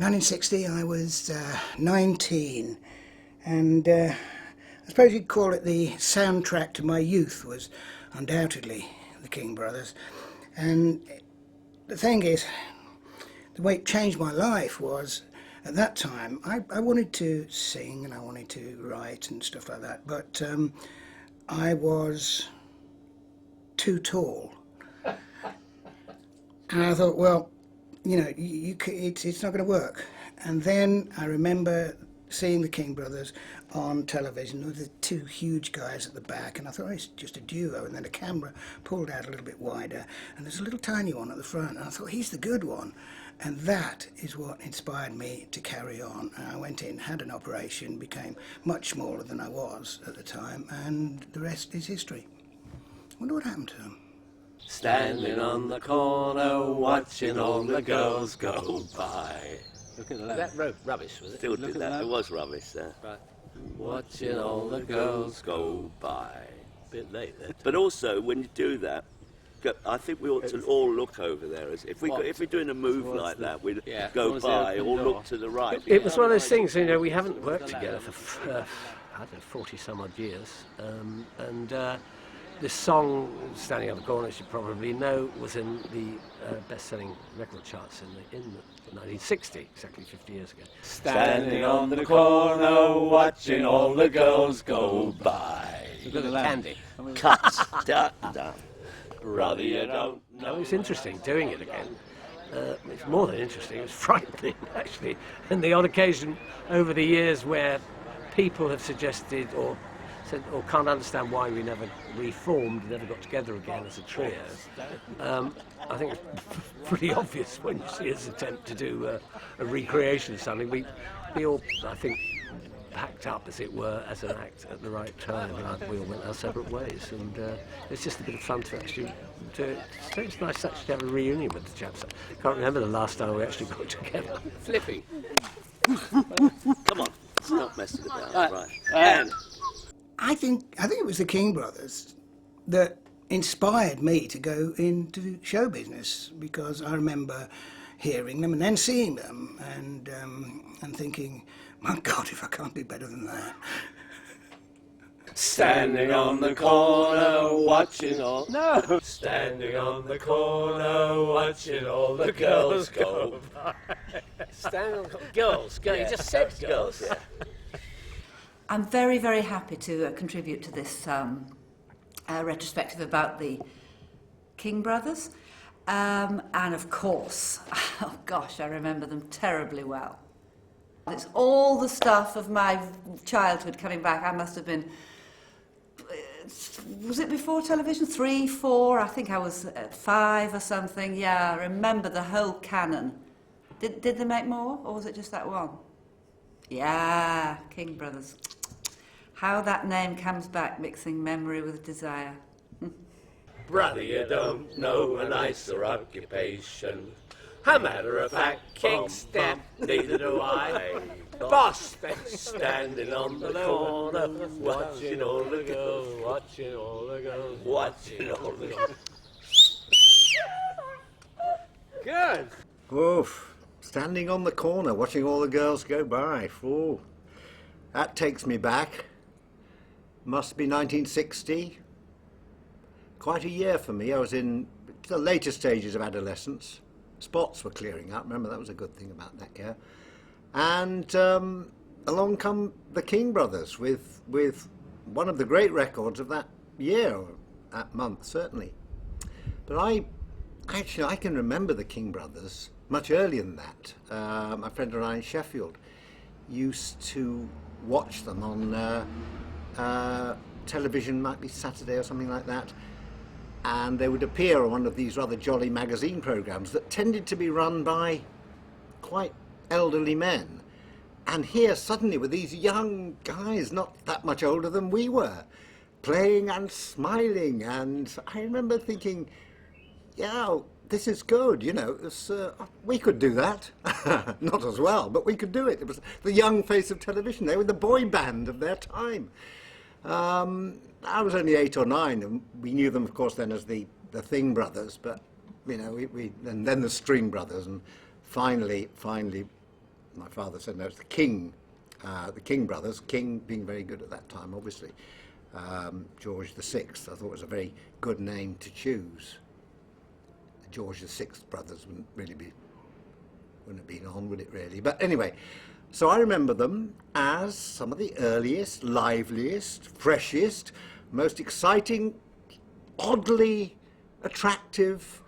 1960, I was 19, and I suppose you'd call it the soundtrack to my youth was undoubtedly the King Brothers. And the thing is, the way it changed my life was, at that time, I wanted to sing and I wanted to write and stuff like that, but I was too tall. And I thought, well, you know, it's not going to work. And then I remember seeing the King Brothers on television with the two huge guys at the back, and I thought, oh, it's just a duo. And then the camera pulled out a little bit wider, and there's a little tiny one at the front, and I thought, he's the good one. And that is what inspired me to carry on. And I went in, had an operation, became much smaller than I was at the time, and the rest is history. I wonder what happened to them. Standing on the corner, watching all the girls go by. Look at that. That rubbish, was it? Still did that. It was rubbish there. Right. Watching all the girls go by. Bit late there. But also, when you do that, I think we ought to all look over there. If we're doing a move like that, we go by or look to the right. It was one of those things, you know, we haven't worked together for, I don't know, 40 some odd years. This song, Standing on the Corner, as you probably know, was in the best-selling record charts in 1960, exactly 50 years ago. Standing on the corner, watching all the girls go by. A bit of Candy. Cut. Done. Brother, you don't know. It was interesting doing it again. It's more than interesting, it was frightening, actually. And the odd occasion over the years where people have suggested or can't understand why we never reformed, never got together again as a trio. I think it's pretty obvious when you see us attempt to do a recreation of something. We all, I think, packed up, as it were, as an act at the right time, and we all went our separate ways. And it's just a bit of fun to actually do it. It's nice to actually have a reunion with the chaps. I can't remember the last time we actually got together. Flippy. Come on, stop messing about. Right. And I think it was the King Brothers that inspired me to go into show business, because I remember hearing them and then seeing them and thinking, my God, if I can't do better than that. Standing on the corner, watching all... No! Standing on the corner, watching all the girls go by. Standing on the corner. Girls. You just said girls. Yeah. I'm very, very happy to contribute to this retrospective about the King Brothers. And of course, oh gosh, I remember them terribly well. It's all the stuff of my childhood coming back. I must have been, was it before television? 3, 4, I think I was 5 or something. Yeah, I remember the whole canon. Did they make more, or was it just that one? Yeah, King Brothers. How that name comes back, mixing memory with desire. Brother, you don't know a nicer occupation. A matter of fact, King step. Neither do I. Boss, Standing on the corner, watching all the girls, watching all the girls, watching all the girls. Good. Oof. Standing on the corner, watching all the girls go by. Ooh. That takes me back. Must be 1960. Quite a year for me. I was in the later stages of adolescence. Spots were clearing up. Remember, that was a good thing about that year. And along come the King Brothers with one of the great records of that year, or that month, certainly. But I can remember the King Brothers much earlier than that. My friend and I in Sheffield used to watch them on television, might be Saturday or something like that. And they would appear on one of these rather jolly magazine programmes that tended to be run by quite elderly men. And here suddenly were these young guys, not that much older than we were, playing and smiling. And I remember thinking, yeah, this is good, you know, we could do that. Not as well, but we could do it. It was the young face of television. They were the boy band of their time. I was only 8 or 9, and we knew them, of course, then as the Thing Brothers, but, you know, and then the String Brothers, and finally, my father said no, it's the King brothers, King being very good at that time, obviously. George the Sixth, I thought was a very good name to choose. The George the Sixth brothers wouldn't have been on, would it really? But anyway, so I remember them as some of the earliest, liveliest, freshest, most exciting, oddly attractive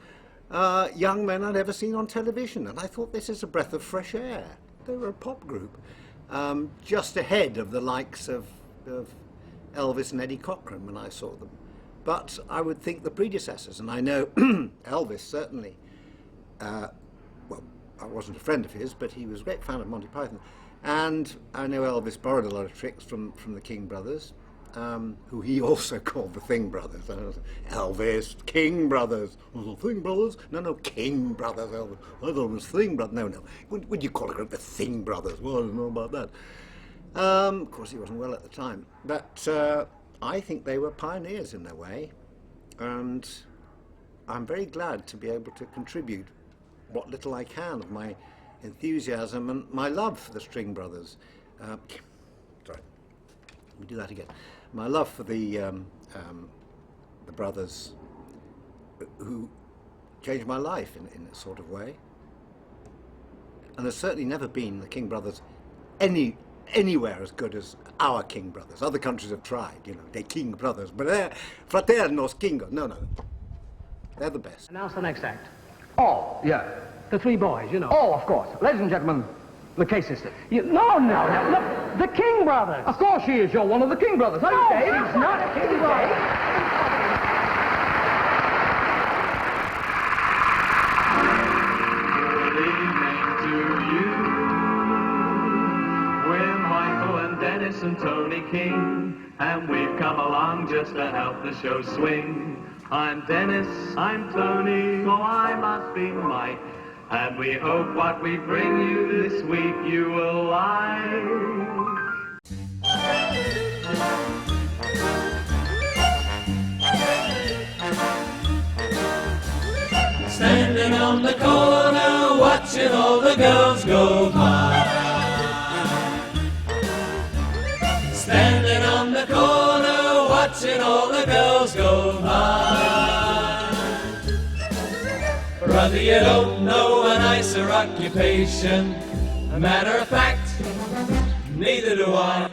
young men I'd ever seen on television. And I thought, this is a breath of fresh air. They were a pop group, just ahead of the likes of Elvis and Eddie Cochran when I saw them. But I would think the predecessors, and I know Elvis certainly, well, I wasn't a friend of his, but he was a great fan of Monty Python. And I know Elvis borrowed a lot of tricks from the King brothers, who he also called the Thing brothers. Elvis, King brothers. Was it Thing brothers? No, King brothers, Elvis. I thought it was Thing brothers. No. Would you call a group the Thing brothers? Well, I don't know about that. Of course, he wasn't well at the time. But I think they were pioneers in their way. And I'm very glad to be able to contribute what little I can of my enthusiasm and my love for the String Brothers. Sorry, let me do that again. My love for the brothers who changed my life in a sort of way. And there's certainly never been the King Brothers anywhere as good as our King Brothers. Other countries have tried, they're King Brothers, but they're fraternos Kingo. No. They're the best. Announce the next act. Oh, yeah. The three boys, Oh, of course. Ladies and gentlemen, the K Sisters. No. Look, the King Brothers. Of course she is. You're one of the King brothers. Are you, No, Dave? she's not a King brother. Good evening to you. We're Michael and Dennis and Tony King, and we've come along just to help the show swing. I'm Dennis, I'm Tony, so I must be Mike, and we hope what we bring you this week you will like. Standing on the corner, watching all the girls go by. Standing on the corner, watching all the girls go by. Brother, you don't know a nicer occupation. A matter of fact, neither do I.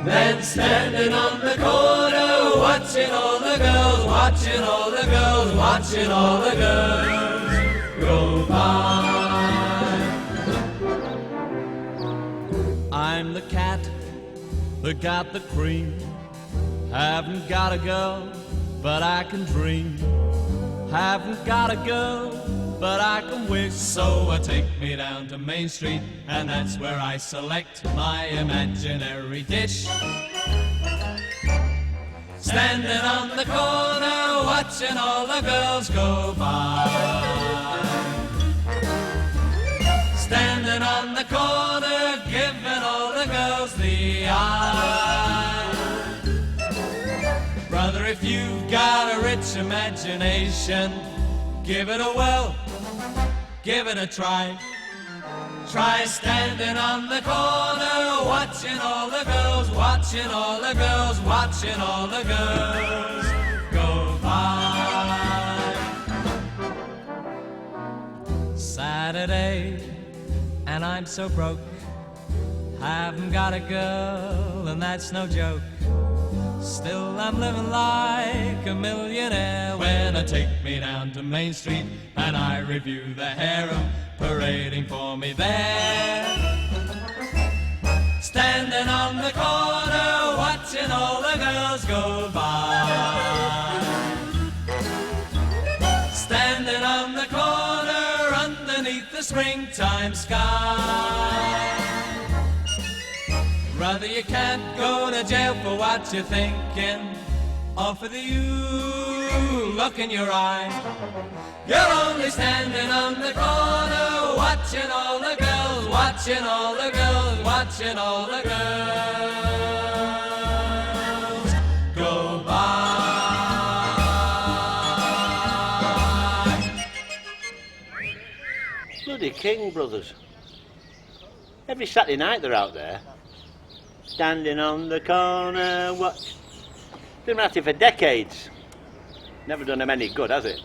Than standing on the corner, watching all the girls, watching all the girls, watching all the girls go by. I'm the cat that got the cream. Haven't got a girl, but I can dream. Haven't got a girl, but I can wish. So I take me down to Main Street, and that's where I select my imaginary dish. Standing on the corner, watching all the girls go by. Standing on the corner, giving all the girls the eye. Brother, if you've got a rich imagination, give it a whirl, give it a try. Try standing on the corner, watching all the girls, watching all the girls, watching all the girls go by. Saturday, and I'm so broke. Haven't got a girl, and that's no joke. Still I'm living like a millionaire when I take me down to Main Street and I review the harem parading for me there. Standing on the corner, watching all the girls go by. Standing on the corner, underneath the springtime sky. Brother, you can't go to jail for what you're thinking, or for the you look in your eye. You're only standing on the corner, watching all the girls, watching all the girls, watching all the girls go by. Bloody King Brothers. Every Saturday night they're out there. Standing on the corner, what? Been at it for decades. Never done them any good, has it?